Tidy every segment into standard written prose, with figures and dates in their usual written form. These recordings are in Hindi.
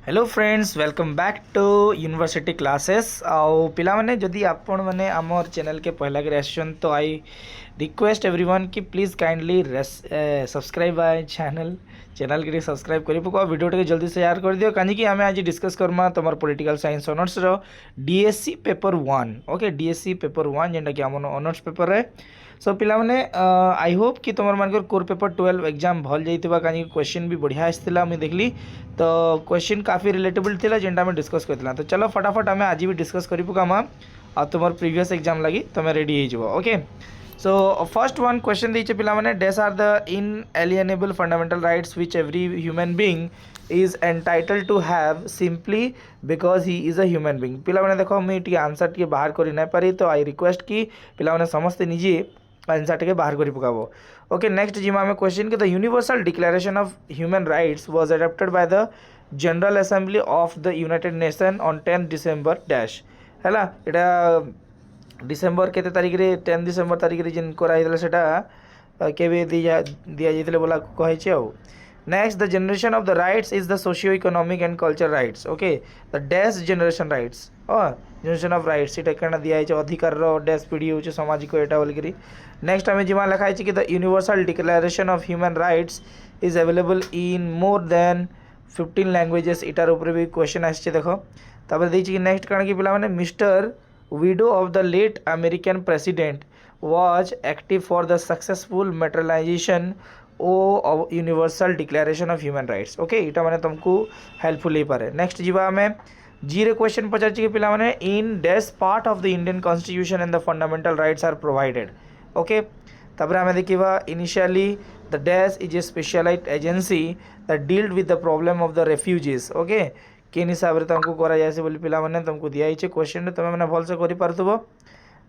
Hello friends welcome back to university classes आउ पिला माने जदि आपण माने आमर चैनल के पहला के आसन तो आई रिक्वेस्ट एवरीवन कि प्लीज काइंडली सब्सक्राइब आए चैनल के सब्सक्राइब कर पको वीडियो टे जल्दी शेयर कर दियो कानी कि आमे आज डिस्कस करमा तमर पॉलिटिकल साइंस ऑनर्स रो DSC paper 1 okay DSC paper 1 जेंटा कि हमन ऑनर्स पेपर है सो पिला माने आई होप कि तुम मान कोर पेपर 12 एग्जाम भल जाइतिबा कानी क्वेश्चन भी बढ़िया आसला मुझे देखली तो क्वेश्चन काफ़ी रिलेटेबल थिला जेंटा आम डिस्कस करथिला तो चलो फटाफट आम आज भी डिस्कस करी पकामा आ तुम प्रीवियस एग्जाम लगी तुम रेडी हो okay so first one question दीचे पिला माने these are the inalienable fundamental rights which every human being is entitled to have simply because he is a human being पिला माने देखो मुझे आंसर टी बाहर करी ना पारी तो आई रिक्वेस्ट कि पिला माने समस्ते निजे आंसर टे बाहर करी पकाबो ओके नेक्स्ट जिमा में क्वेश्चन कि the universal declaration of human rights was adopted by the general assembly of the United nation on 10 December dash है डिसेंबर केते तारीख रे 10 डिसेंबर तारीख रे जिन कराइला सेटा केबे दिया जाइतले बोला कहै आ next the generation of the rights is the socio economic and culture rights okay the dash generation rights generation of rights इटा केना दिया है अधिकार रो डैश पीढ़ी होचे सामाजिक एटा बोलकरी नेक्स्ट आमे जिमा लिखा है कि the universal declaration of human rights is available in more than 15 languages इटार ऊपर भी क्वेश्चन आछे देखो तापर देछि कि नेक्स्ट काना कि पिला माने mister widow of the late American president was active for the successful materialisation of universal declaration of human rights okay इटा माने तुमको हेल्पफुल ही पारे नेक्स्ट जीवा में जी रे क्वेश्चन पचार कि पिला माने in dash part of the Indian constitution and the fundamental rights are provided okay तापर आमे देखिबा initially the dash is a specialised agency that dealt with the problem of the refugees okay केन हिसाब रे तुमको करा जायसे बोली पिला माने तुमको दिया हिचे क्वेश्चन तुम माने भल से करि पारथबो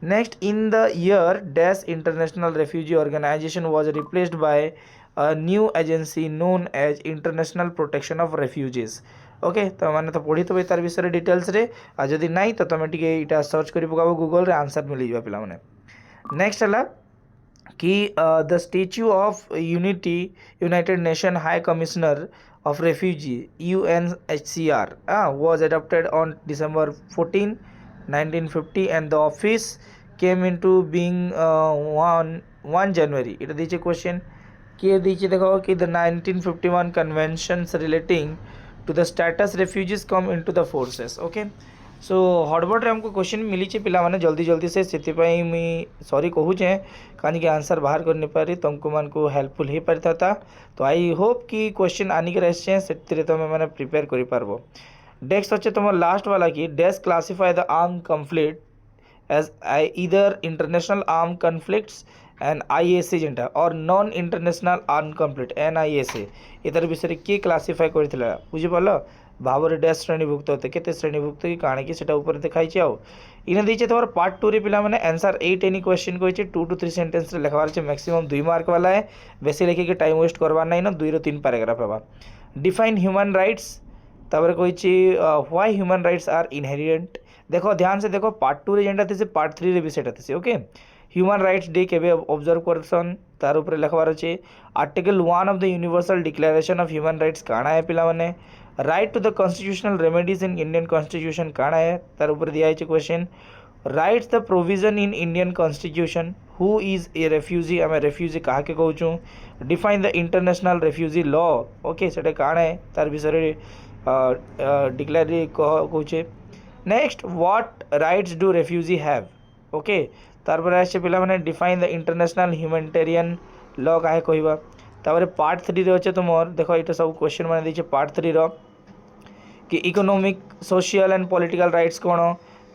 next in the year dash international refugee organisation was replaced by a new agency known as international protection of refugees okay तो मैंने तो पढ़ी तो तार विषय डिटेल्स रे आ जदि नहीं तो तुम टिके इटा सर्च करि पकाबो गूगल रे आंसर मिल जाबा पिला माने नेक्स्ट हला कि the statue of unity United nation high commissioner of refugee UNHCR was adopted on December 14 1950 and the office came into being 1 January इटा दीचे क्वेश्चन किए दीजिए देखो कि the 1951 conventions relating to the status refugees come into the forces okay so हड़बड़ रे हमको क्वेश्चन मिली पिला माने जल्दी जल्दी से सेतिपाई मी सॉरी कहूचे कानी के आंसर बाहर कर नहीं पारी तुमको मन को हेल्पफुल ही पारता था तो आई होप कि क्वेश्चन आनी के रहसे सेतिरे तुम मैंने प्रिपेयर करि पारबो नेक्स्ट अच्छे तुम लास्ट वाला कि dash classify the arm conflict as either international arm conflicts an ISA जेनटा और non international arm conflict NISA इतर विषय किए क्लासीफाई करथिला बुझि पालो भावर डैश श्रेणीभुक्त होते केते श्रेणीभुक्त कि काणे कि सेटा ऊपर देखाइछि आउ इने दैछि तोर पार्ट 2 रे पिला माने आंसर 8 एनी क्वेश्चन कहिछि 2 to 3 सेंटेंस रे लिखवार छै मैक्सिमम 2 मार्क वाला है बेसी लिखे के टाइम वेस्ट करबा नै न 2 रो 3 पैराग्राफ हबा डिफाइन ह्यूमन राइट्स तबरे कहिछि why human rights are inherent देखो ध्यान से देखो पार्ट 2 रे जेंटा थिसे पार्ट 3 रे भी सेटा थिसे ओके ह्यूमन राइट्स डे केबे ऑब्जर्व करसन तार ऊपर लिखवार अछि article 1 of the universal declaration of human Rights काना है पिला माने right to the constitutional remedies in Indian constitution काना है तार ऊपर दिया है question writes the provision in Indian constitution who is a refugee आम रेफ्यूजी कहा के कहूँ define the international refugee law okay सेटा काना है तार विषय डिक्लेयर कहूचे next what rights do refugee have okay तार पर आसे पिला माने define the international humanitarian law काहे कहबा तापर पार्ट 3 रे अछि तुमर देखो इटा सब क्वेश्चन माने दिछे पार्ट 3 रो कि economic social and political rights कोन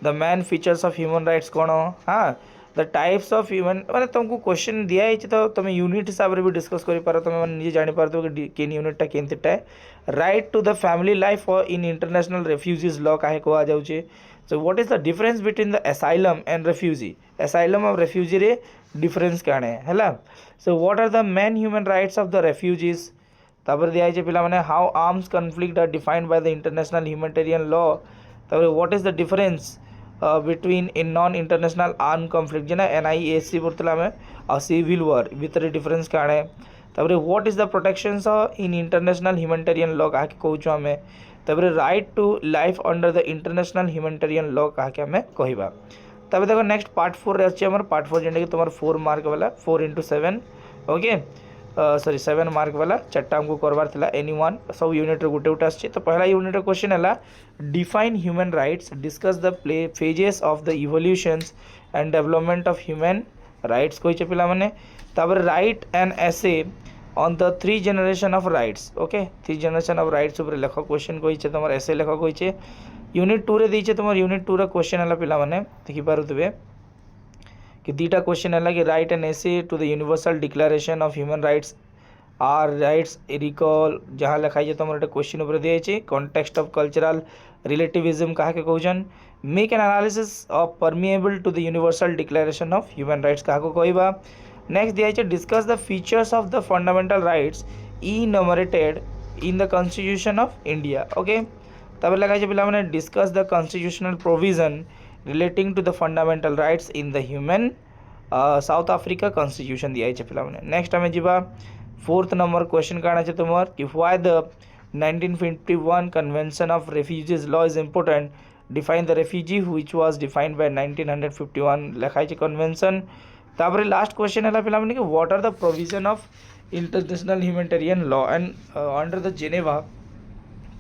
the main features of human rights कोन हां द टाइप्स ऑफ ह्यूमन माने तुमको क्वेश्चन दिया है तो तुम यूनिट हिसाब रे भी डिस्कस करि पारो तुम निजे जानि पारतो कि केन यूनिट केनतेटा है right to the family life in international refugees law काहे कहवा जाउचे so what is the difference between the asylum and refugee asylum और refugee रे difference काने हैला so what are the main human rights of the refugees तापर दिया है पिला माने how arms conflict are defined by the international humanitarian law तापर what is the difference between in non international armed conflict Jena NIAC बोलतला में और civil war भीतर difference काने तापर what is the protections in international humanitarian law काहे कहूछु हमें तापर right to life under the international humanitarian law कहा के हमें कहबा। तब देखो नेक्स्ट पार्ट 4 रे अछि हमर पार्ट 4 जेंटा कि तुम्हार 4 मार्क वाला 4 into 7 ओके सॉरी 7 मार्क वाला चार्टा हमको करवार थिला एनी वन सब यूनिट रे गुटे गुटे आछि। तो पहला यूनिट रे क्वेश्चन हला define human rights discuss the phases of the evolutions and development of human rights कोइ छ पिला माने। तापर right an essay on the 3 generation of rights okay 3 generation of rights ऊपर लेख क्वेश्चन कोइ छ तमर एसे लेख कोइ छ। यूनिट 2 रे दी छ तमर यूनिट 2 रा क्वेश्चन हला पिला माने देखि पारुतबे कि दीटा क्वेश्चन है कि write an essay to the universal declaration of human rights are rights recall जहाँ लिखाई है तुम क्वेश्चन ऊपर दिए कॉन्टेक्स्ट ऑफ कल्चरल रिलेटिविज्म कहा के question make an analysis of preamble to the universal declaration of human rights कहा को कहबा। नेक्स्ट दिया discuss the features of the fundamental rights enumerated in the constitution of India okay. तब लिखाई पिला माने discuss the constitutional provision relating to the fundamental rights in the human South Africa constitution दिया है पिला माने। नेक्स्ट आम जा 4th नंबर क्वेश्चन काଣା છે તમાર कि why the 1951 convention of refugees law is important define the refugee which was defined by 1951 लिखाई છે कन्वेंशन। तापर लास्ट क्वेश्चन है पिला माने कि what are the provision of international humanitarian law and under the Geneva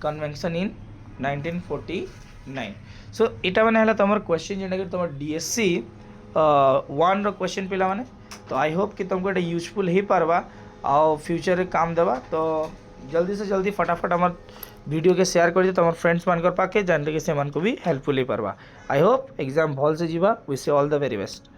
convention in 1949। So इटा माने हला तमर क्वेश्चन जेना कि तमर डीएससी 1 रो क्वेश्चन पिला माने। तो आई होप कि तुमको एटा यूजफुल ही पारबा और फ्यूचर रे काम देवा। तो जल्दी से जल्दी फटाफट हमार वीडियो के शेयर कर दिए तुम फ्रेंड्स मान कर पाके जानते कि से मन को भी हेल्पफुल ही पारबा। आई होप एग्जाम भल से जीवा wish you all the very best.